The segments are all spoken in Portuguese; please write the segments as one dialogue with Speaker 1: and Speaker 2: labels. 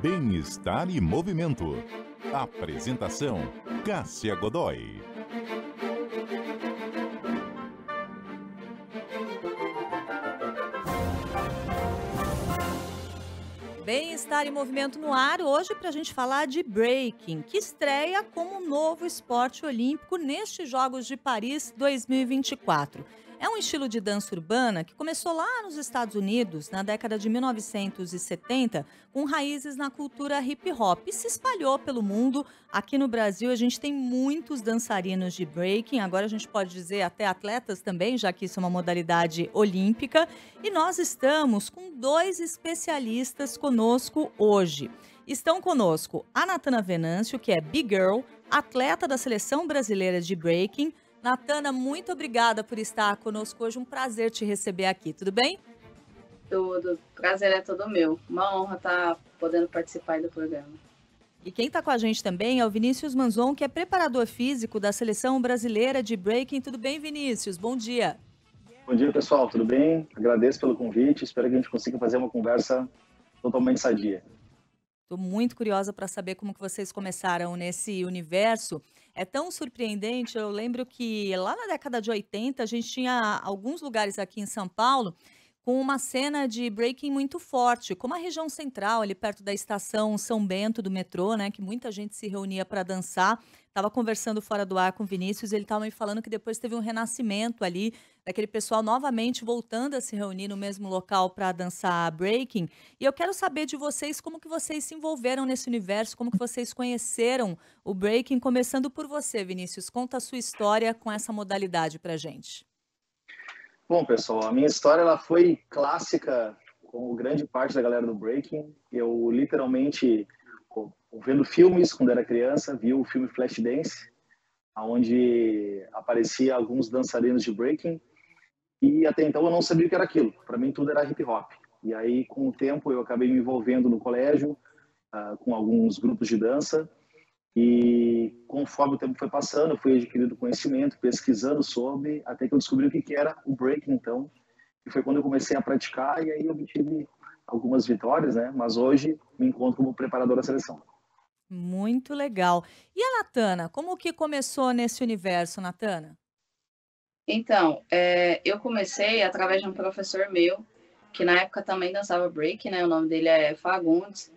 Speaker 1: Bem-estar e movimento. Apresentação: Cássia Godoy.
Speaker 2: Bem-estar e movimento no ar, hoje para a gente falar de breaking, que estreia como um novo esporte olímpico nestes Jogos de Paris 2024. É um estilo de dança urbana que começou lá nos Estados Unidos, na década de 1970, com raízes na cultura hip hop e se espalhou pelo mundo. Aqui no Brasil a gente tem muitos dançarinos de breaking, agora a gente pode dizer até atletas também, já que isso é uma modalidade olímpica. E nós estamos com dois especialistas conosco hoje. Estão conosco a Natana Venâncio, que é Big Girl, atleta da Seleção Brasileira de Breaking. Natana, muito obrigada por estar conosco hoje. Um prazer te receber aqui, tudo bem?
Speaker 3: Tudo. Prazer é todo meu. Uma honra estar podendo participar aí do programa.
Speaker 2: E quem está com a gente também é o Vinícius Manzon, que é preparador físico da Seleção Brasileira de Breaking. Tudo bem, Vinícius? Bom dia.
Speaker 4: Bom dia, pessoal. Tudo bem? Agradeço pelo convite. Espero que a gente consiga fazer uma conversa totalmente sadia.
Speaker 2: Estou muito curiosa para saber como que vocês começaram nesse universo. É tão surpreendente, eu lembro que lá na década de 80 a gente tinha alguns lugares aqui em São Paulo com uma cena de breaking muito forte, como a região central, ali perto da estação São Bento do metrô, né, que muita gente se reunia para dançar. Estava conversando fora do ar com o Vinícius, ele estava me falando que depois teve um renascimento ali, daquele pessoal novamente voltando a se reunir no mesmo local para dançar breaking. E eu quero saber de vocês como que vocês se envolveram nesse universo, como que vocês conheceram o breaking, começando por você, Vinícius. Conta a sua história com essa modalidade para gente.
Speaker 4: Bom, pessoal, a minha história ela foi clássica, como grande parte da galera do breaking. Eu literalmente, vendo filmes quando era criança, vi o filme Flashdance, onde aparecia alguns dançarinos de breaking, e até então eu não sabia o que era aquilo. Para mim tudo era hip hop. E aí, com o tempo, eu acabei me envolvendo no colégio, com alguns grupos de dança, e conforme o tempo foi passando, eu fui adquirindo conhecimento, pesquisando sobre, até que eu descobri o que era o breaking, então. E foi quando eu comecei a praticar, e aí eu obtive algumas vitórias, né? Mas hoje me encontro como preparador da seleção.
Speaker 2: Muito legal. E a Natana, como que começou nesse universo, Natana?
Speaker 3: Então, eu comecei através de um professor meu, que na época também dançava break, né? O nome dele é Fagundes.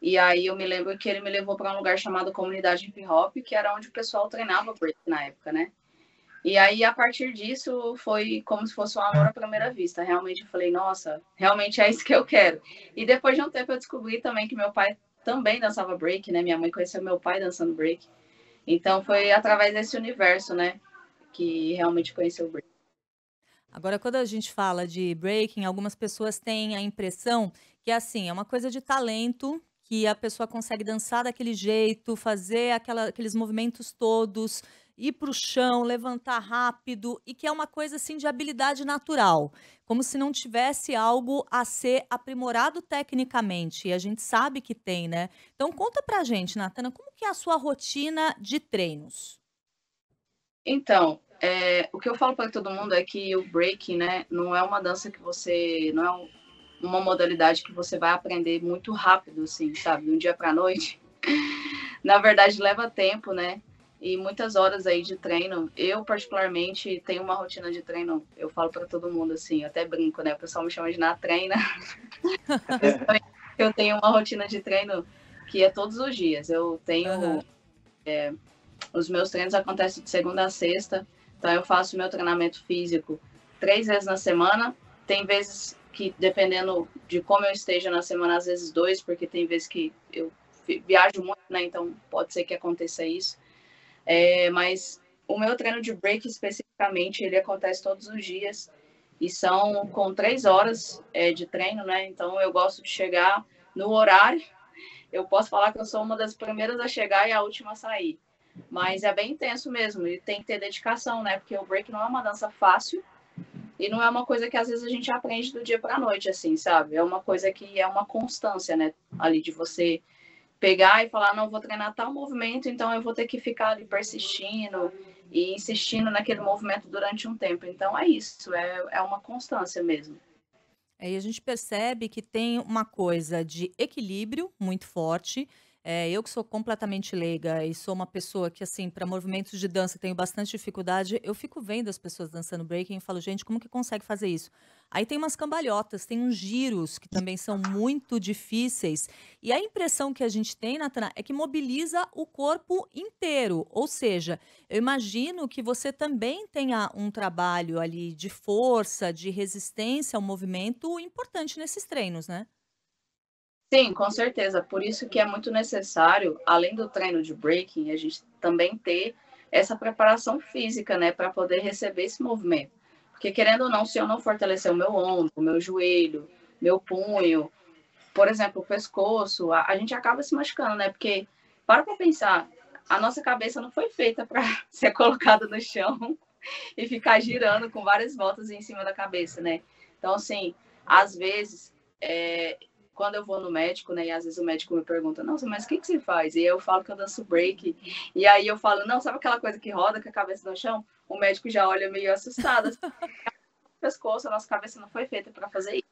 Speaker 3: E aí eu me lembro que ele me levou para um lugar chamado Comunidade Hip Hop, que era onde o pessoal treinava break na época, né? E aí, a partir disso, foi como se fosse um amor à primeira vista. Realmente, eu falei, nossa, realmente é isso que eu quero. E depois de um tempo, eu descobri também que meu pai também dançava break, né? Minha mãe conheceu meu pai dançando break. Então, foi através desse universo, né? Que realmente conheceu o break.
Speaker 2: Agora, quando a gente fala de breaking, algumas pessoas têm a impressão que assim, é uma coisa de talento, que a pessoa consegue dançar daquele jeito, fazer aqueles movimentos todos, ir para o chão, levantar rápido, e que é uma coisa assim de habilidade natural, como se não tivesse algo a ser aprimorado tecnicamente. E a gente sabe que tem, né? Então conta pra gente, Natana, como que é a sua rotina de treinos?
Speaker 3: Então, o que eu falo para todo mundo é que o breaking, né? Não é uma dança que você... Não é uma modalidade que você vai aprender muito rápido, assim, sabe? De um dia para a noite. Na verdade, leva tempo, né? E muitas horas aí de treino. Eu, particularmente, tenho uma rotina de treino. Eu falo para todo mundo, assim, eu até brinco, né? O pessoal me chama de na treina. Eu tenho uma rotina de treino que é todos os dias. Eu tenho... Os meus treinos acontecem de segunda a sexta. Então, eu faço meu treinamento físico 3 vezes na semana. Tem vezes que, dependendo de como eu esteja na semana, às vezes 2, porque tem vezes que eu viajo muito, né? Então, pode ser que aconteça isso. Mas o meu treino de break, especificamente, ele acontece todos os dias. E são com 3 horas de treino, né? Então, eu gosto de chegar no horário. Eu posso falar que eu sou uma das primeiras a chegar e a última a sair. Mas é bem intenso mesmo, e tem que ter dedicação, né? Porque o break não é uma dança fácil e não é uma coisa que às vezes a gente aprende do dia para a noite, assim, sabe? É uma coisa que é uma constância, né? Ali de você pegar e falar, não, vou treinar tal movimento, então eu vou ter que ficar ali persistindo e insistindo naquele movimento durante um tempo. Então é isso, é uma constância mesmo.
Speaker 2: E a gente percebe que tem uma coisa de equilíbrio muito forte. Eu que sou completamente leiga e sou uma pessoa que, assim, para movimentos de dança tenho bastante dificuldade, eu fico vendo as pessoas dançando breaking e falo, gente, como que consegue fazer isso? Aí tem umas cambalhotas, tem uns giros que também são muito difíceis. E a impressão que a gente tem, Natana, é que mobiliza o corpo inteiro. Ou seja, eu imagino que você também tenha um trabalho ali de força, de resistência ao movimento importante nesses treinos, né?
Speaker 3: Sim, com certeza. Por isso que é muito necessário, além do treino de breaking, a gente também ter essa preparação física, né, para poder receber esse movimento. Porque, querendo ou não, se eu não fortalecer o meu ombro, o meu joelho, meu punho, por exemplo, o pescoço, a gente acaba se machucando, né? Porque, para pensar, a nossa cabeça não foi feita para ser colocada no chão e ficar girando com várias voltas em cima da cabeça, né? Então, assim, às vezes, quando eu vou no médico, né, e às vezes o médico me pergunta, nossa, mas o que você faz? E eu falo que eu danço break, e aí eu falo, não, sabe aquela coisa que roda com a cabeça no chão? O médico já olha meio assustado, assim, o pescoço, a nossa cabeça não foi feita para fazer isso.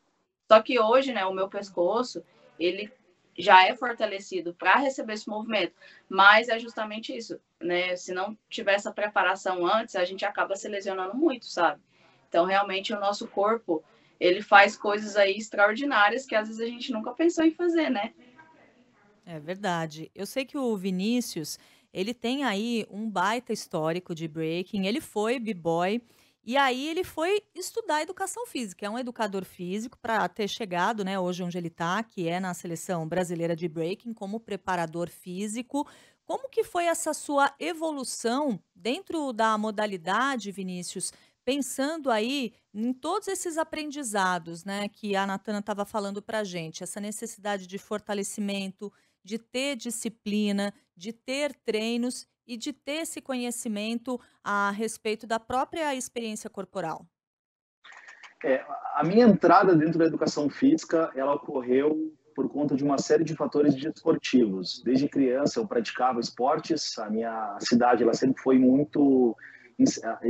Speaker 3: Só que hoje, né, o meu pescoço, ele já é fortalecido para receber esse movimento, mas é justamente isso, né? Se não tiver essa preparação antes, a gente acaba se lesionando muito, sabe? Então, realmente, o nosso corpo, ele faz coisas aí extraordinárias que às vezes a gente nunca pensou em fazer, né?
Speaker 2: É verdade. Eu sei que o Vinícius, ele tem aí um baita histórico de breaking. Ele foi b-boy e aí ele foi estudar educação física. É um educador físico para ter chegado, né, hoje onde ele está, que é na seleção brasileira de breaking como preparador físico. Como que foi essa sua evolução dentro da modalidade, Vinícius? Pensando aí em todos esses aprendizados, né, que a Natana estava falando para gente, essa necessidade de fortalecimento, de ter disciplina, de ter treinos e de ter esse conhecimento a respeito da própria experiência corporal.
Speaker 4: É, a minha entrada dentro da educação física, ela ocorreu por conta de uma série de fatores desportivos. Desde criança eu praticava esportes, a minha cidade ela sempre foi muito,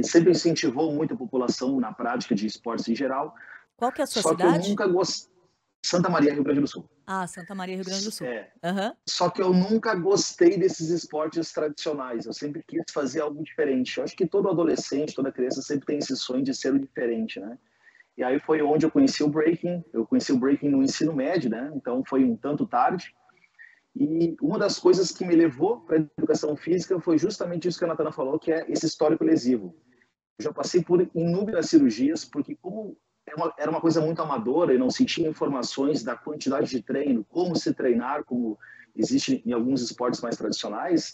Speaker 4: sempre incentivou muito a população na prática de esportes em geral,
Speaker 2: Qual que é a sua
Speaker 4: só que eu
Speaker 2: cidade?
Speaker 4: nunca gostei, Santa Maria, Rio Grande do Sul.
Speaker 2: Ah, Santa Maria, Rio Grande do Sul.
Speaker 4: É,
Speaker 2: Aham.
Speaker 4: só que eu nunca gostei desses esportes tradicionais, eu sempre quis fazer algo diferente. Eu acho que todo adolescente, toda criança sempre tem esse sonho de ser o diferente, né? E aí foi onde eu conheci o breaking. Eu conheci o breaking no ensino médio, né? Então foi um tanto tarde. E uma das coisas que me levou para a educação física foi justamente isso que a Natana falou, que é esse histórico lesivo. Eu já passei por inúmeras cirurgias, porque como era uma coisa muito amadora e não se tinha informações da quantidade de treino, como se treinar, como existe em alguns esportes mais tradicionais,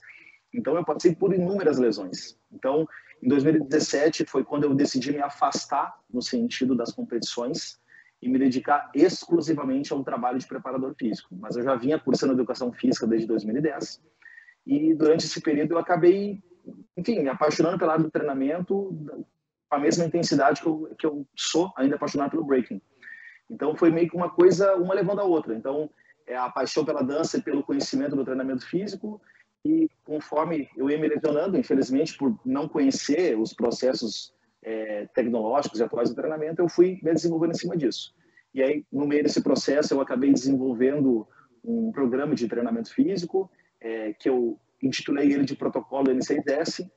Speaker 4: então eu passei por inúmeras lesões. Então, em 2017 foi quando eu decidi me afastar no sentido das competições e me dedicar exclusivamente a um trabalho de preparador físico. Mas eu já vinha cursando educação física desde 2010 e durante esse período eu acabei, enfim, me apaixonando pela área do treinamento com a mesma intensidade que eu sou ainda apaixonado pelo breaking. Então foi meio que uma coisa, uma levando a outra. Então é a paixão pela dança e pelo conhecimento do treinamento físico, e conforme eu ia me lesionando, infelizmente, por não conhecer os processos tecnológicos e atuais do treinamento, eu fui me desenvolvendo em cima disso. E aí, no meio desse processo, eu acabei desenvolvendo um programa de treinamento físico, que eu intitulei ele de Protocolo N6S,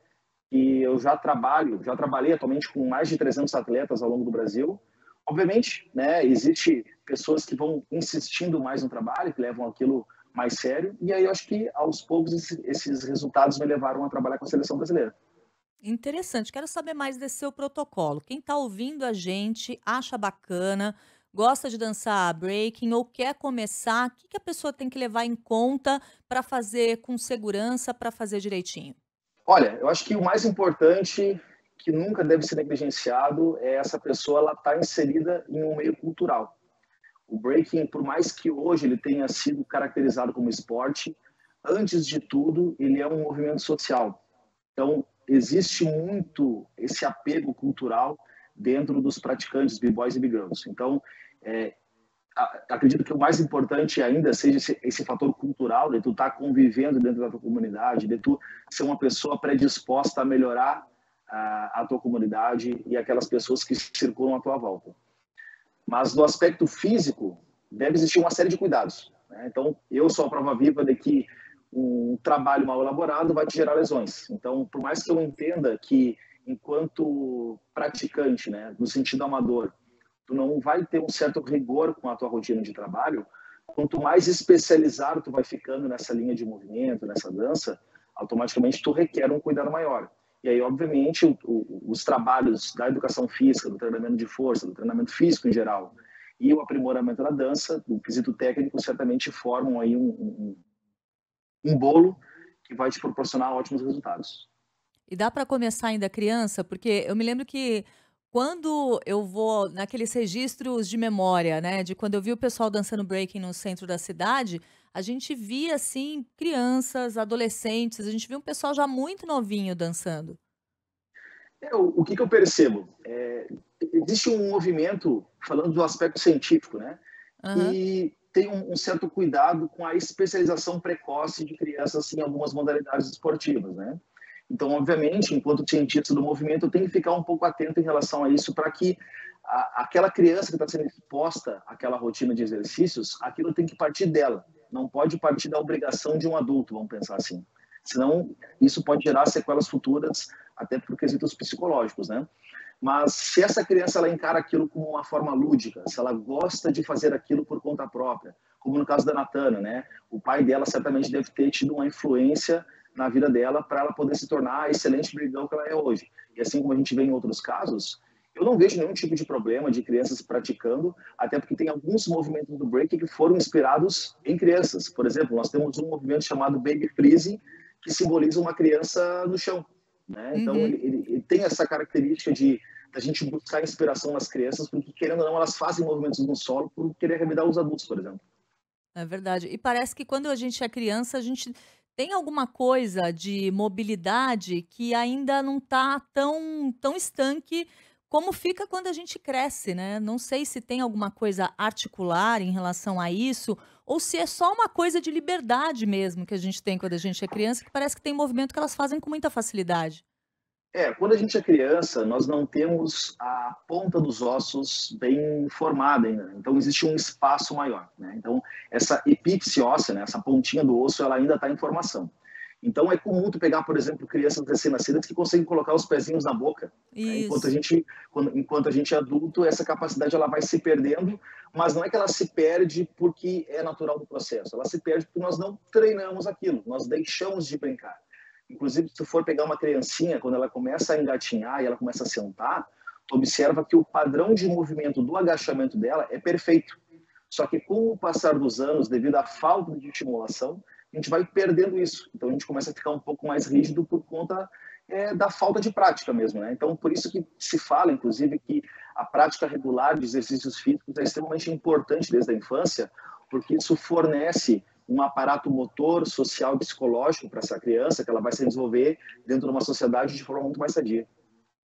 Speaker 4: e eu já trabalhei atualmente com mais de 300 atletas ao longo do Brasil. Obviamente, né, existe pessoas que vão insistindo mais no trabalho, que levam aquilo mais sério, e aí eu acho que aos poucos esses resultados me levaram a trabalhar com a seleção brasileira.
Speaker 2: Interessante. Quero saber mais desse seu protocolo. Quem está ouvindo a gente, acha bacana, gosta de dançar breaking ou quer começar, o que que a pessoa tem que levar em conta para fazer com segurança, para fazer direitinho?
Speaker 4: Olha, eu acho que o mais importante, que nunca deve ser negligenciado, é essa pessoa ela estar inserida em um meio cultural. O breaking, por mais que hoje ele tenha sido caracterizado como esporte, antes de tudo, ele é um movimento social. Então, existe muito esse apego cultural dentro dos praticantes b-boys e b-girls. Então, acredito que o mais importante ainda seja esse fator cultural, de tu estar convivendo dentro da tua comunidade, de tu ser uma pessoa predisposta a melhorar a tua comunidade e aquelas pessoas que circulam à tua volta. Mas no aspecto físico, deve existir uma série de cuidados, né? Então, eu sou a prova viva de que um trabalho mal elaborado vai te gerar lesões. Então, por mais que eu entenda que, enquanto praticante, né, no sentido amador, tu não vai ter um certo rigor com a tua rotina de trabalho, quanto mais especializado tu vai ficando nessa linha de movimento, nessa dança, automaticamente tu requer um cuidado maior. E aí, obviamente, os trabalhos da educação física, do treinamento de força, do treinamento físico em geral, e o aprimoramento da dança, do quesito técnico, certamente formam aí um bolo que vai te proporcionar ótimos resultados.
Speaker 2: E dá para começar ainda criança? Porque eu me lembro que quando eu vou naqueles registros de memória, né, de quando eu vi o pessoal dançando breaking no centro da cidade, a gente via, assim, crianças, adolescentes, a gente via um pessoal já muito novinho dançando.
Speaker 4: O que eu percebo? Existe um movimento, falando do aspecto científico, né,
Speaker 2: Aham.
Speaker 4: que tem um certo cuidado com a especialização precoce de crianças em algumas modalidades esportivas, né? Então, obviamente, enquanto cientista do movimento, eu tenho que ficar um pouco atento em relação a isso para que aquela criança que está sendo exposta àquela rotina de exercícios, aquilo tem que partir dela, não pode partir da obrigação de um adulto, vamos pensar assim. Senão, isso pode gerar sequelas futuras, até por quesitos psicológicos, né? Mas se essa criança ela encara aquilo como uma forma lúdica, se ela gosta de fazer aquilo por conta própria, como no caso da Natana, né? O pai dela certamente deve ter tido uma influência na vida dela para ela poder se tornar a excelente brigão que ela é hoje. E assim como a gente vê em outros casos, eu não vejo nenhum tipo de problema de crianças praticando, até porque tem alguns movimentos do break que foram inspirados em crianças. Por exemplo, nós temos um movimento chamado Baby Freeze, que simboliza uma criança no chão, né? Então,
Speaker 2: Uhum.
Speaker 4: ele tem essa característica de a gente buscar inspiração nas crianças, porque, querendo ou não, elas fazem movimentos no solo por querer remedar os adultos, por exemplo.
Speaker 2: É verdade. E parece que quando a gente é criança, a gente tem alguma coisa de mobilidade que ainda não está tão estanque como fica quando a gente cresce, né? Não sei se tem alguma coisa articular em relação a isso, ou se é só uma coisa de liberdade mesmo que a gente tem quando a gente é criança, que parece que tem movimento que elas fazem com muita facilidade.
Speaker 4: Quando a gente é criança, nós não temos a ponta dos ossos bem formada ainda, né? Então existe um espaço maior, né? Então essa epífice óssea, né, essa pontinha do osso, ela ainda está em formação. Então é comum tu pegar, por exemplo, crianças recém-nascidas que conseguem colocar os pezinhos na boca, né?
Speaker 2: Isso.
Speaker 4: Enquanto a gente é adulto, essa capacidade ela vai se perdendo, mas não é que ela se perde porque é natural do processo, ela se perde porque nós não treinamos aquilo, nós deixamos de brincar. Inclusive, se tu for pegar uma criancinha, quando ela começa a engatinhar e ela começa a sentar, tu observa que o padrão de movimento do agachamento dela é perfeito. Só que com o passar dos anos, devido à falta de estimulação, a gente vai perdendo isso. Então a gente começa a ficar um pouco mais rígido por conta da falta de prática mesmo, né? Então por isso que se fala, inclusive, que a prática regular de exercícios físicos é extremamente importante desde a infância, porque isso fornece um aparato motor, social e psicológico para essa criança, que ela vai se desenvolver dentro de uma sociedade de forma muito mais sadia.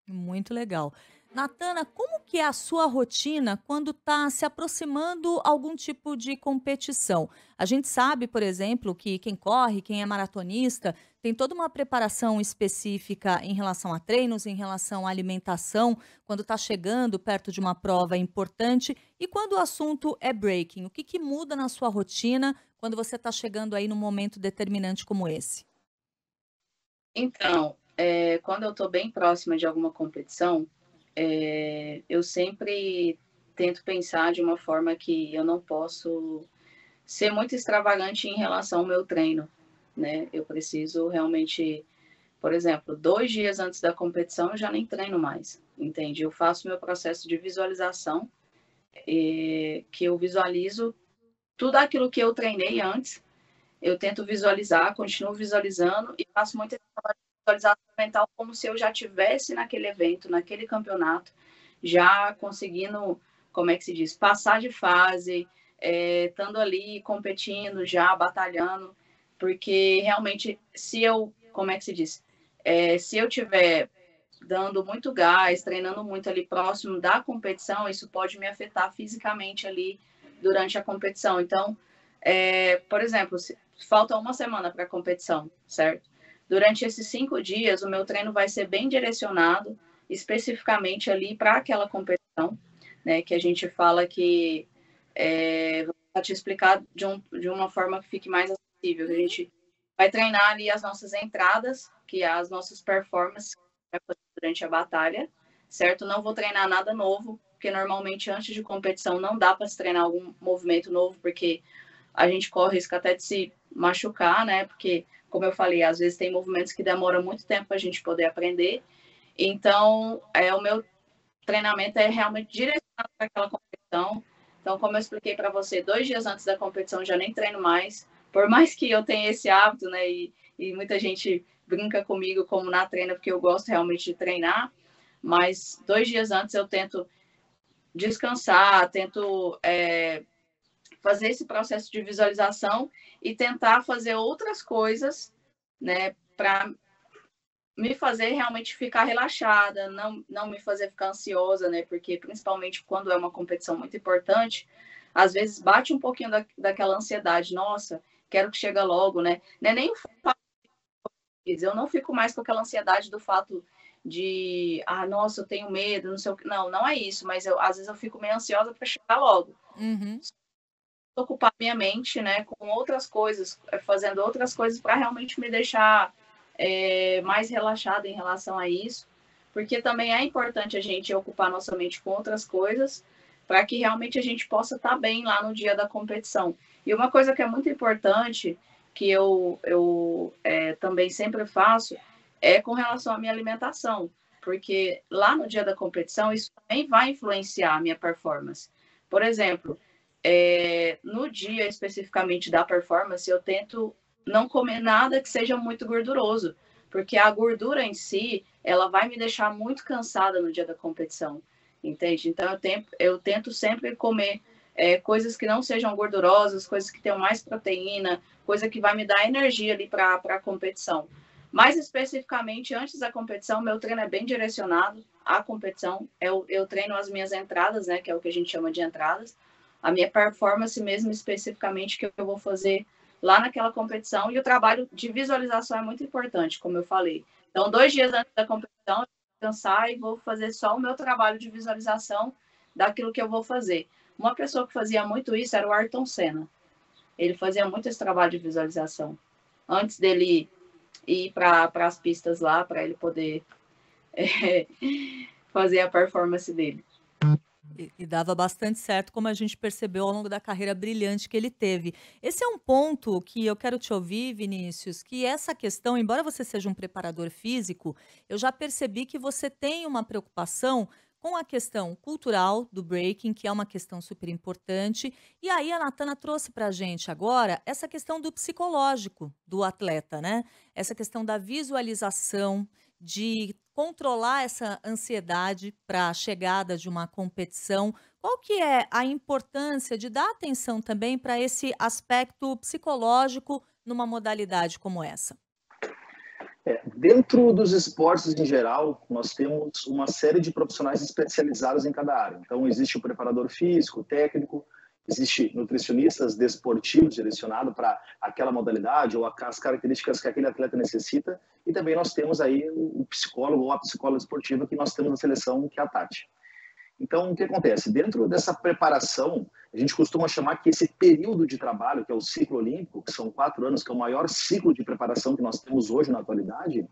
Speaker 2: Muito legal. Natana, como que é a sua rotina quando está se aproximando algum tipo de competição? A gente sabe, por exemplo, que quem corre, quem é maratonista, tem toda uma preparação específica em relação a treinos, em relação à alimentação, quando está chegando perto de uma prova importante. E quando o assunto é breaking, o que que muda na sua rotina quando você está chegando aí num momento determinante como esse?
Speaker 3: Então, quando eu estou bem próxima de alguma competição, eu sempre tento pensar de uma forma que eu não posso ser muito extravagante em relação ao meu treino, né? Eu preciso realmente, por exemplo, 2 dias antes da competição eu já nem treino mais, entende? Eu faço meu processo de visualização, que eu visualizo tudo aquilo que eu treinei antes, eu tento visualizar, continuo visualizando e faço muito esse trabalho de visualização mental como se eu já tivesse naquele evento, naquele campeonato, já conseguindo, como é que se diz, passar de fase, estando ali competindo, já batalhando, porque realmente, se eu, como é que se diz, se eu tiver dando muito gás, treinando muito ali próximo da competição, isso pode me afetar fisicamente ali durante a competição. Então, por exemplo, se falta uma semana para a competição, certo? Durante esses 5 dias, o meu treino vai ser bem direcionado, especificamente ali para aquela competição. né, que a gente fala que vou te explicar de uma forma que fique mais acessível. A gente vai treinar ali as nossas entradas, que é as nossas performances durante a batalha, certo? Não vou treinar nada novo, porque normalmente antes de competição não dá para se treinar algum movimento novo, porque a gente corre risco até de se machucar, né? Porque, como eu falei, às vezes tem movimentos que demoram muito tempo para a gente poder aprender. Então, o meu treinamento é realmente direcionado para aquela competição. Então, como eu expliquei para você, 2 dias antes da competição já nem treino mais. Por mais que eu tenha esse hábito, né? E muita gente brinca comigo como na treina, porque eu gosto realmente de treinar. Mas 2 dias antes eu tento descansar, tento fazer esse processo de visualização e tentar fazer outras coisas, né? Para me fazer realmente ficar relaxada, não me fazer ficar ansiosa, né? Porque principalmente quando é uma competição muito importante, às vezes bate um pouquinho daquela ansiedade. Nossa, quero que chegue logo, né? Não é nem o fato, eu não fico mais com aquela ansiedade do fato de, nossa, eu tenho medo, não sei o que. Não é isso, mas às vezes eu fico meio ansiosa para chegar logo.
Speaker 2: Uhum.
Speaker 3: Ocupar minha mente, né, com outras coisas, fazendo outras coisas para realmente me deixar mais relaxada em relação a isso, porque também é importante a gente ocupar nossa mente com outras coisas para que realmente a gente possa estar bem lá no dia da competição. E uma coisa que é muito importante, que eu também sempre faço, é com relação à minha alimentação, porque lá no dia da competição isso também vai influenciar a minha performance. Por exemplo, no dia especificamente da performance, eu tento não comer nada que seja muito gorduroso, porque a gordura em si, ela vai me deixar muito cansada no dia da competição, entende? Então, eu tento sempre comer coisas que não sejam gordurosas, coisas que tenham mais proteína, coisa que vai me dar energia ali para a competição. Mais especificamente, antes da competição, meu treino é bem direcionado à competição. Eu treino as minhas entradas, né, que é o que a gente chama de entradas, a minha performance mesmo especificamente que eu vou fazer lá naquela competição, e o trabalho de visualização é muito importante, como eu falei. Então, 2 dias antes da competição, eu vou descansar e vou fazer só o meu trabalho de visualização daquilo que eu vou fazer. Uma pessoa que fazia muito isso era o Ayrton Senna. Ele fazia muito esse trabalho de visualização. Antes dele ir para as pistas lá, para ele poder fazer a performance dele.
Speaker 2: E dava bastante certo, como a gente percebeu ao longo da carreira brilhante que ele teve. Esse é um ponto que eu quero te ouvir, Vinícius, que essa questão, embora você seja um preparador físico, eu já percebi que você tem uma preocupação com a questão cultural do breaking, que é uma questão super importante. E aí a Natana trouxe para a gente agora essa questão do psicológico do atleta, né? Essa questão da visualização, de controlar essa ansiedade para a chegada de uma competição. Qual que é a importância de dar atenção também para esse aspecto psicológico numa modalidade como essa?
Speaker 4: Dentro dos esportes em geral, nós temos uma série de profissionais especializados em cada área. Então, existe o preparador físico, técnico, existe nutricionistas desportivos direcionados para aquela modalidade ou as características que aquele atleta necessita. E também nós temos aí o psicólogo ou a psicóloga esportiva que nós temos na seleção, que é a Tati. Então, o que acontece? Dentro dessa preparação, a gente costuma chamar que esse período de trabalho, que é o ciclo olímpico, que são 4 anos, que é o maior ciclo de preparação que nós temos hoje na atualidade,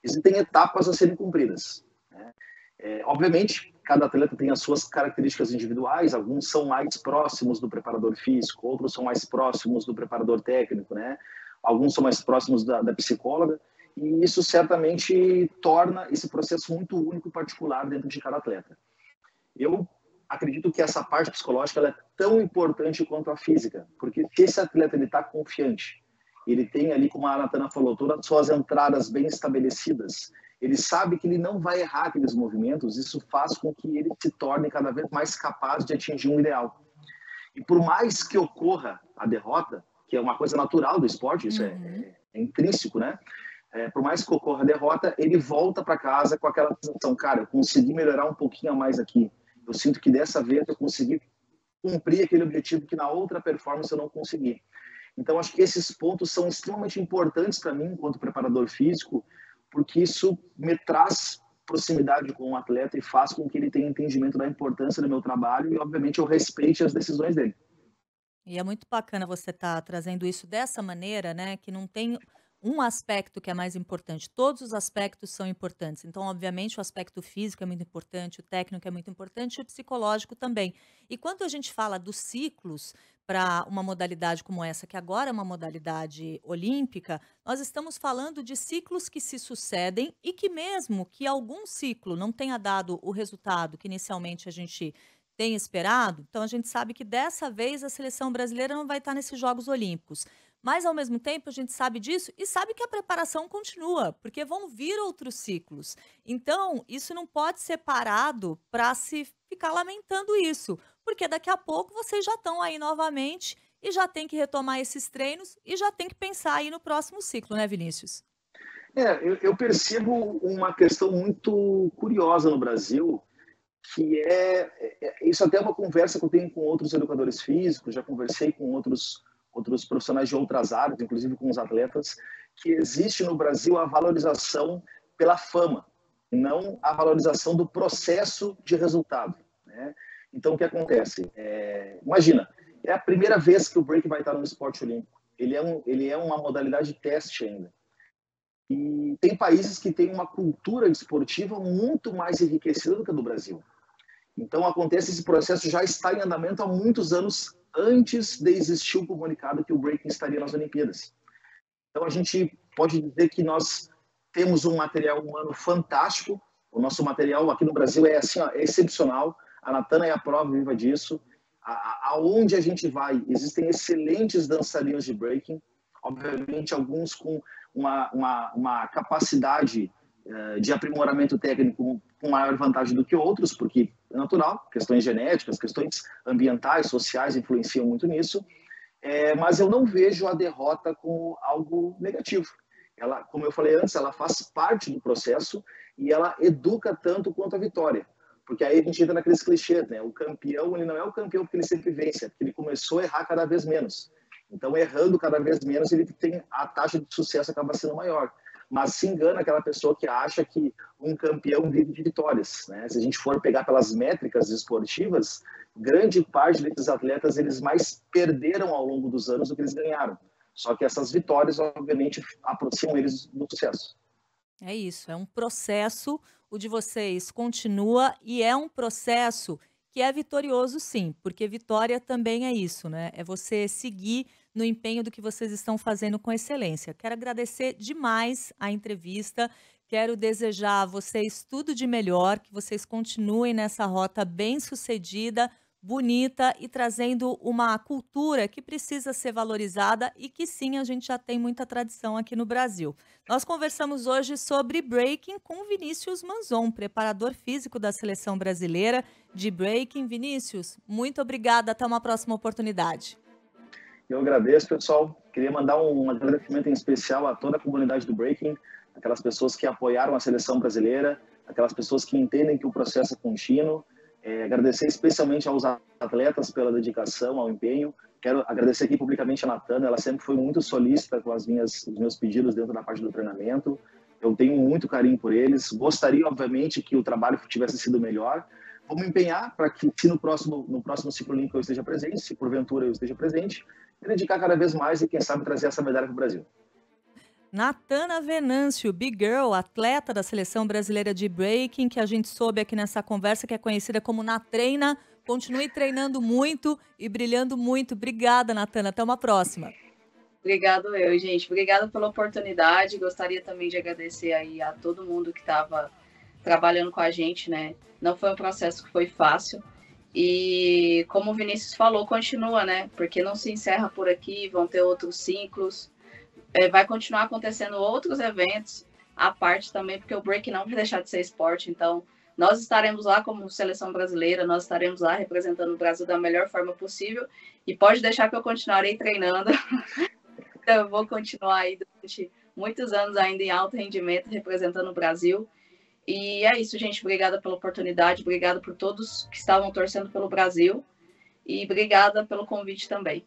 Speaker 4: existem etapas a serem cumpridas, né? Obviamente, cada atleta tem as suas características individuais, alguns são mais próximos do preparador físico, outros são mais próximos do preparador técnico, né? Alguns são mais próximos da psicóloga, e isso certamente torna esse processo muito único e particular dentro de cada atleta. Eu acredito que essa parte psicológica ela é tão importante quanto a física, porque se esse atleta está confiante, ele tem ali, como a Natana falou, todas as suas entradas bem estabelecidas, ele sabe que ele não vai errar aqueles movimentos, isso faz com que ele se torne cada vez mais capaz de atingir um ideal. E por mais que ocorra a derrota, que é uma coisa natural do esporte, isso é intrínseco, né? Por mais que ocorra a derrota, ele volta para casa com aquela sensação, cara, eu consegui melhorar um pouquinho a mais aqui. Eu sinto que dessa vez eu consegui cumprir aquele objetivo que na outra performance eu não consegui. Então, acho que esses pontos são extremamente importantes para mim, enquanto preparador físico, porque isso me traz proximidade com o atleta e faz com que ele tenha entendimento da importância do meu trabalho e, obviamente, eu respeite as decisões dele.
Speaker 2: E é muito bacana você estar trazendo isso dessa maneira, né? Que não tem um aspecto que é mais importante. Todos os aspectos são importantes. Então, obviamente, o aspecto físico é muito importante, o técnico é muito importante e o psicológico também. E quando a gente fala dos ciclos para uma modalidade como essa, que agora é uma modalidade olímpica, nós estamos falando de ciclos que se sucedem e que mesmo que algum ciclo não tenha dado o resultado que inicialmente a gente tem esperado, então a gente sabe que dessa vez a seleção brasileira não vai estar nesses Jogos Olímpicos. Mas, ao mesmo tempo, a gente sabe disso e sabe que a preparação continua, porque vão vir outros ciclos. Então, isso não pode ser parado para se ficar lamentando isso, porque daqui a pouco vocês já estão aí novamente e já tem que retomar esses treinos e já tem que pensar aí no próximo ciclo, né, Vinícius?
Speaker 4: Eu percebo uma questão muito curiosa no Brasil, que isso até é uma conversa que eu tenho com outros educadores físicos, já conversei com outros profissionais de outras áreas, inclusive com os atletas, que existe no Brasil a valorização pela fama, e não a valorização do processo de resultado, né? Então, o que acontece? Imagina, é a primeira vez que o break vai estar no esporte olímpico. Ele é uma modalidade de teste ainda. E tem países que têm uma cultura esportiva muito mais enriquecida do que a do Brasil. Então, esse processo já está em andamento há muitos anos antes de existir o comunicado que o breaking estaria nas Olimpíadas. Então, a gente pode dizer que nós temos um material humano fantástico. O nosso material aqui no Brasil é assim, ó, é excepcional. A Natana é a prova viva disso. Aonde a gente vai, existem excelentes dançarinos de breaking, obviamente alguns com uma capacidade de aprimoramento técnico com maior vantagem do que outros, porque é natural, questões genéticas, questões ambientais, sociais influenciam muito nisso, mas eu não vejo a derrota como algo negativo. Ela, como eu falei antes, ela faz parte do processo e ela educa tanto quanto a vitória, porque aí a gente entra naqueles clichês, né? O campeão, ele não é o campeão porque ele sempre vence, é porque ele começou a errar cada vez menos. Então, errando cada vez menos, a taxa de sucesso acaba sendo maior. Mas se engana aquela pessoa que acha que um campeão vive de vitórias, né? Se a gente for pegar pelas métricas esportivas, grande parte desses atletas eles mais perderam ao longo dos anos do que eles ganharam. Só que essas vitórias, obviamente, aproximam eles do sucesso.
Speaker 2: É isso, é um processo, o de vocês continua e é um processo que é vitorioso sim, porque vitória também é isso, né? É você seguir no empenho do que vocês estão fazendo com excelência. Quero agradecer demais a entrevista, quero desejar a vocês tudo de melhor, que vocês continuem nessa rota bem-sucedida, bonita e trazendo uma cultura que precisa ser valorizada e que sim, a gente já tem muita tradição aqui no Brasil. Nós conversamos hoje sobre breaking com Vinícius Manzon, preparador físico da seleção brasileira de breaking. Vinícius, muito obrigada, até uma próxima oportunidade.
Speaker 4: Eu agradeço, pessoal. Queria mandar um agradecimento em especial a toda a comunidade do breaking, aquelas pessoas que apoiaram a seleção brasileira, aquelas pessoas que entendem que o processo é contínuo. Agradecer especialmente aos atletas pela dedicação, ao empenho. Quero agradecer aqui publicamente a Natana, ela sempre foi muito solícita com os meus pedidos dentro da parte do treinamento. Eu tenho muito carinho por eles. Gostaria, obviamente, que o trabalho tivesse sido melhor. Vamos empenhar para que, se no próximo ciclo olímpico eu esteja presente, se porventura eu esteja presente, dedicar cada vez mais e, quem sabe, trazer essa medalha para o Brasil.
Speaker 2: Natana Venâncio, Big Girl, atleta da seleção brasileira de breaking, que a gente soube aqui nessa conversa, que é conhecida como Natreina. Continue treinando muito e brilhando muito. Obrigada, Natana. Até uma próxima.
Speaker 3: Obrigado gente. Obrigada pela oportunidade. Gostaria também de agradecer aí a todo mundo que estava trabalhando com a gente, né? Não foi um processo que foi fácil. E como o Vinícius falou, continua, né? Porque não se encerra por aqui, vão ter outros ciclos. Vai continuar acontecendo outros eventos à parte também, porque o break não vai deixar de ser esporte. Então, nós estaremos lá como seleção brasileira, nós estaremos lá representando o Brasil da melhor forma possível. E pode deixar que eu continuarei treinando. Eu vou continuar aí durante muitos anos ainda em alto rendimento, representando o Brasil. E é isso, gente. Obrigada pela oportunidade, obrigada por todos que estavam torcendo pelo Brasil e obrigada pelo convite também.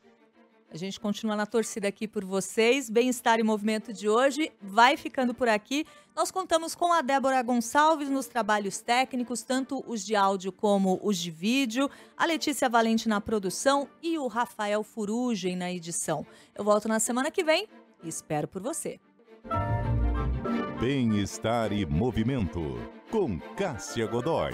Speaker 2: A gente continua na torcida aqui por vocês. Bem-Estar e Movimento de hoje vai ficando por aqui. Nós contamos com a Débora Gonçalves nos trabalhos técnicos, tanto os de áudio como os de vídeo, a Letícia Valente na produção e o Rafael Furugem na edição. Eu volto na semana que vem e espero por você.
Speaker 1: Bem-Estar e Movimento, com Cássia Godoy.